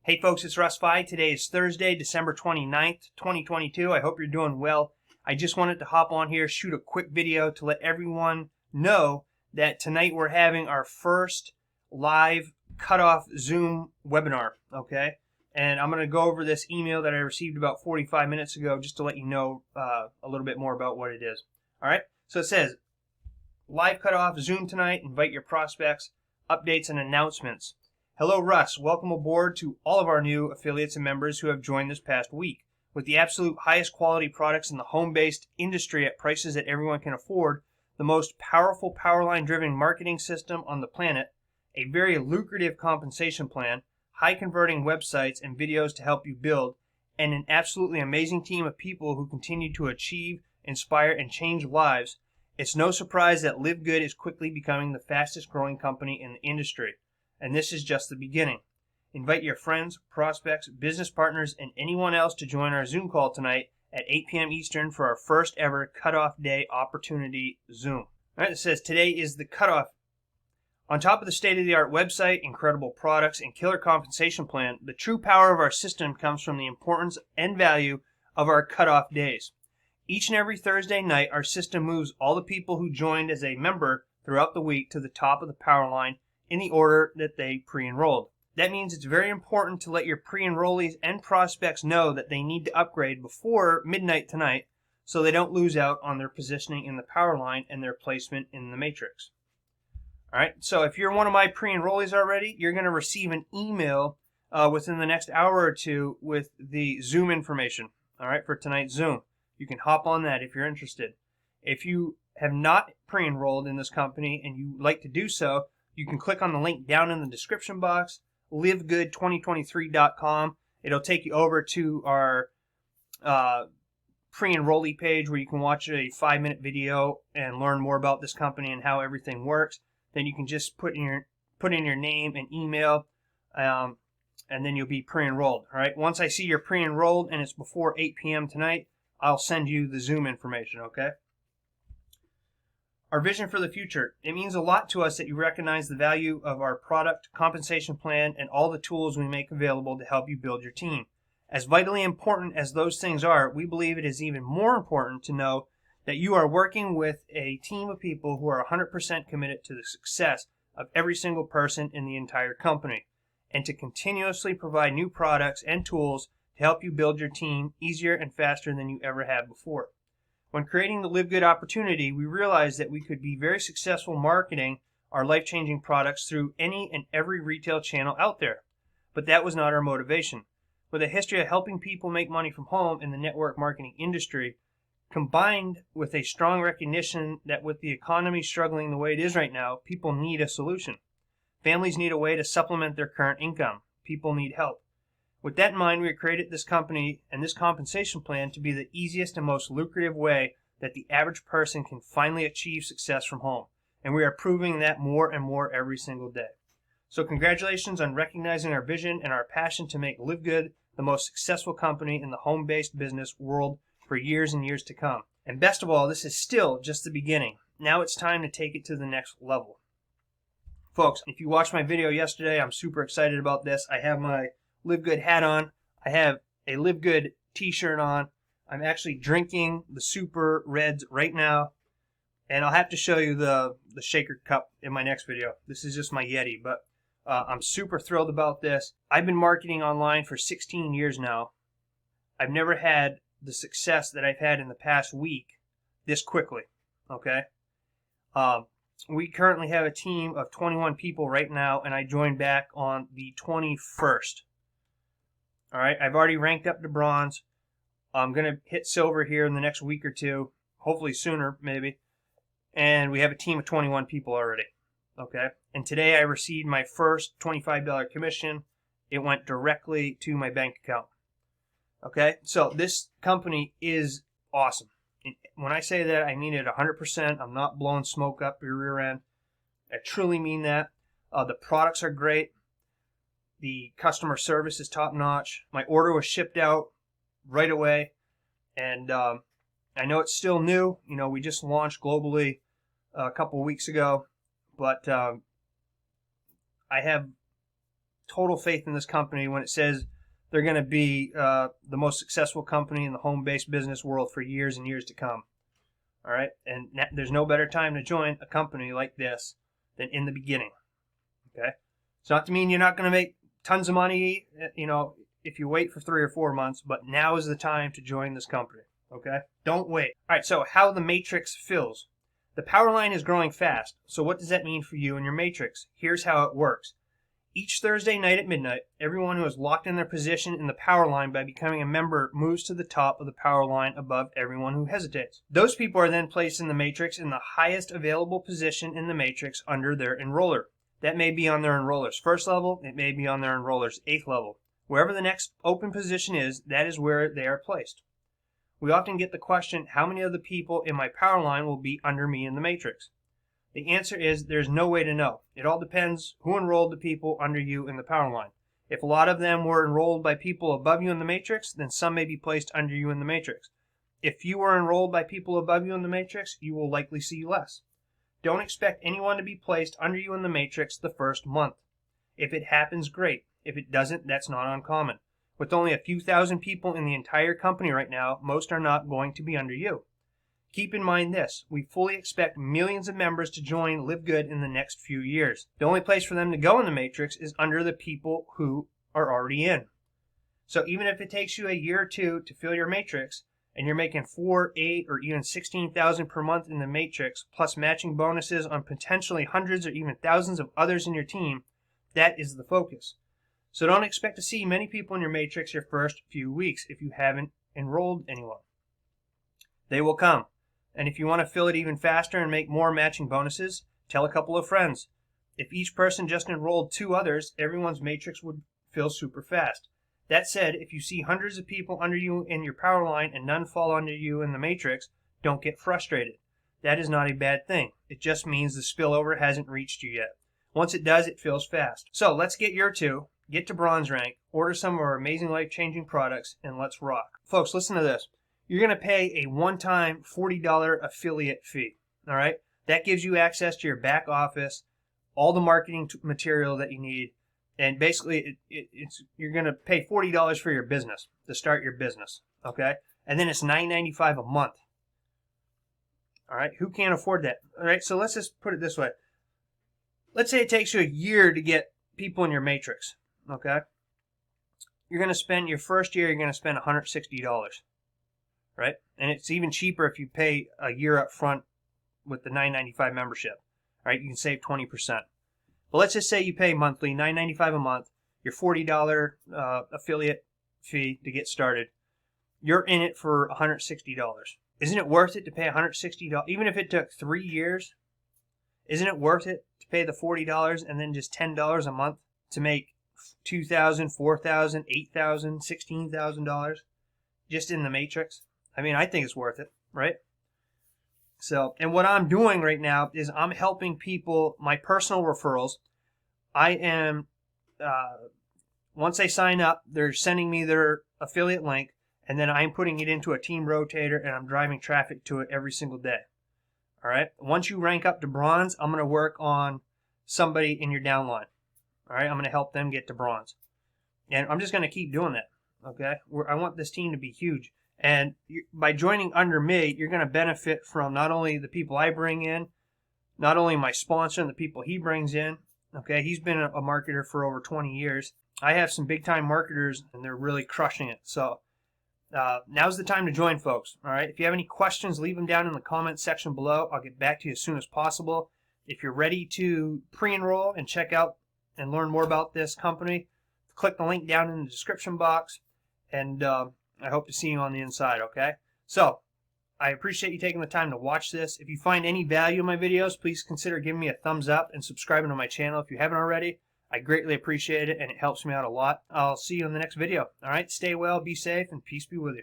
Hey folks, it's Russ. Today is Thursday, December 29th, 2022. I hope you're doing well. I just wanted to hop on here, shoot a quick video to let everyone know that tonight we're having our first live Cutoff Zoom webinar, okay? And I'm going to go over this email that I received about 45 minutes ago just to let you know a little bit more about what it is. All right? So it says, live Cutoff Zoom tonight. Invite your prospects, updates, and announcements. Hello, Russ. Welcome aboard to all of our new affiliates and members who have joined this past week. With the absolute highest quality products in the home-based industry at prices that everyone can afford, the most powerful Powerline-driven marketing system on the planet, a very lucrative compensation plan, high-converting websites and videos to help you build, and an absolutely amazing team of people who continue to achieve, inspire, and change lives, it's no surprise that LiveGood is quickly becoming the fastest-growing company in the industry. And this is just the beginning. Invite your friends, prospects, business partners, and anyone else to join our Zoom call tonight at 8 p.m. Eastern for our first ever Cutoff Day Opportunity Zoom. All right, it says today is the cutoff. On top of the state-of-the-art website, incredible products, and killer compensation plan, the true power of our system comes from the importance and value of our cutoff days. Each and every Thursday night, our system moves all the people who joined as a member throughout the week to the top of the power line in the order that they pre-enrolled. That means it's very important to let your pre-enrollees and prospects know that they need to upgrade before midnight tonight so they don't lose out on their positioning in the power line and their placement in the matrix. All right, so if you're one of my pre-enrollees already, you're going to receive an email within the next hour or two with the Zoom information, all right, for tonight's Zoom. You can hop on that if you're interested. If you have not pre-enrolled in this company and you like to do so, you can click on the link down in the description box, livegood2023.com. It'll take you over to our pre-enrollee page where you can watch a 5-minute video and learn more about this company and how everything works. Then you can just put in your name and email, and then you'll be pre-enrolled. All right. Once I see you're pre-enrolled and it's before 8 p.m. tonight, I'll send you the Zoom information. Okay. Our vision for the future. It means a lot to us that you recognize the value of our product, compensation plan, and all the tools we make available to help you build your team. As vitally important as those things are, we believe it is even more important to know that you are working with a team of people who are 100% committed to the success of every single person in the entire company, and to continuously provide new products and tools to help you build your team easier and faster than you ever have before. When creating the LiveGood opportunity, we realized that we could be very successful marketing our life-changing products through any and every retail channel out there. But that was not our motivation. With a history of helping people make money from home in the network marketing industry, combined with a strong recognition that with the economy struggling the way it is right now, people need a solution. Families need a way to supplement their current income. People need help. With that in mind, we created this company and this compensation plan to be the easiest and most lucrative way that the average person can finally achieve success from home. And we are proving that more and more every single day. So congratulations on recognizing our vision and our passion to make LiveGood the most successful company in the home-based business world for years and years to come. And best of all, this is still just the beginning. Now it's time to take it to the next level. Folks, if you watched my video yesterday, I'm super excited about this. I have my LiveGood hat on. I have a LiveGood t-shirt on. I'm actually drinking the Super Reds right now. And I'll have to show you the shaker cup in my next video. This is just my Yeti, but I'm super thrilled about this. I've been marketing online for 16 years now. I've never had the success that I've had in the past week this quickly, okay? We currently have a team of 21 people right now, and I joined back on the 21st. All right, I've already ranked up to bronze. I'm going to hit silver here in the next week or two, hopefully sooner, maybe. And we have a team of 21 people already, okay? And today I received my first $25 commission. It went directly to my bank account, okay? So this company is awesome. And when I say that, I mean it 100%. I'm not blowing smoke up your rear end. I truly mean that. The products are great. The customer service is top-notch. My order was shipped out right away. And I know it's still new. You know, we just launched globally a couple weeks ago. But I have total faith in this company when it says they're going to be the most successful company in the home-based business world for years and years to come. All right, and there's no better time to join a company like this than in the beginning. Okay, it's not to mean you're not going to make tons of money, if you wait for 3 or 4 months, but now is the time to join this company. Okay, don't wait. All right, so how the matrix fills. The power line is growing fast. So what does that mean for you and your matrix? Here's how it works. Each Thursday night at midnight, everyone who is locked in their position in the power line by becoming a member moves to the top of the power line above everyone who hesitates. Those people are then placed in the matrix in the highest available position in the matrix under their enroller. That may be on their enroller's first level. It may be on their enroller's 8th level. Wherever the next open position is, that is where they are placed. We often get the question, how many of the people in my power line will be under me in the matrix? The answer is there's no way to know. It all depends who enrolled the people under you in the power line. If a lot of them were enrolled by people above you in the matrix, then some may be placed under you in the matrix. If you were enrolled by people above you in the matrix, you will likely see less. Don't expect anyone to be placed under you in the matrix the first month. If it happens, great. If it doesn't, that's not uncommon. With only a few thousand people in the entire company right now, most are not going to be under you. Keep in mind this, we fully expect millions of members to join LiveGood in the next few years. The only place for them to go in the matrix is under the people who are already in. So even if it takes you a year or two to fill your matrix, and you're making 4, 8, or even 16,000 per month in the matrix, plus matching bonuses on potentially hundreds or even thousands of others in your team, that is the focus. So don't expect to see many people in your matrix your first few weeks if you haven't enrolled anyone. They will come. And if you want to fill it even faster and make more matching bonuses, tell a couple of friends. If each person just enrolled 2 others, everyone's matrix would fill super fast. That said, if you see hundreds of people under you in your power line and none fall under you in the matrix, don't get frustrated. That is not a bad thing. It just means the spillover hasn't reached you yet. Once it does, it fills fast. So let's get your 2, get to bronze rank, order some of our amazing life-changing products, and let's rock. Folks, listen to this. You're going to pay a one-time $40 affiliate fee, all right? That gives you access to your back office, all the marketing material that you need, and basically you're going to pay $40 for your business, to start your business, okay? And then it's $9.95 a month, all right? Who can't afford that? All right, so let's just put it this way. Let's say it takes you a year to get people in your matrix, okay? You're going to spend, your first year, you're going to spend $160. Right? And it's even cheaper if you pay a year up front with the $9.95 membership. All right? You can save 20%. But let's just say you pay monthly, $9.95 a month, your $40 affiliate fee to get started. You're in it for $160. Isn't it worth it to pay $160? Even if it took 3 years, isn't it worth it to pay the $40 and then just $10 a month to make $2,000, $4,000, $8,000, $16,000 just in the matrix? I mean, I think it's worth it, right? So, and what I'm doing right now is I'm helping people, my personal referrals. I am, once they sign up, they're sending me their affiliate link, and then I'm putting it into a team rotator, and I'm driving traffic to it every single day. All right? Once you rank up to bronze, I'm going to work on somebody in your downline. All right? I'm going to help them get to bronze. And I'm just going to keep doing that, okay? I want this team to be huge. And by joining under me, you're going to benefit from not only the people I bring in, not only my sponsor and the people he brings in. Okay, he's been a marketer for over 20 years. I have some big-time marketers, and they're really crushing it. So now's the time to join, folks. All right, if you have any questions, leave them down in the comments section below. I'll get back to you as soon as possible. If you're ready to pre-enroll and check out and learn more about this company, click the link down in the description box, and I hope to see you on the inside, okay? So, I appreciate you taking the time to watch this. If you find any value in my videos, please consider giving me a thumbs up and subscribing to my channel if you haven't already. I greatly appreciate it, and it helps me out a lot. I'll see you in the next video. All right? Stay well, be safe, and peace be with you.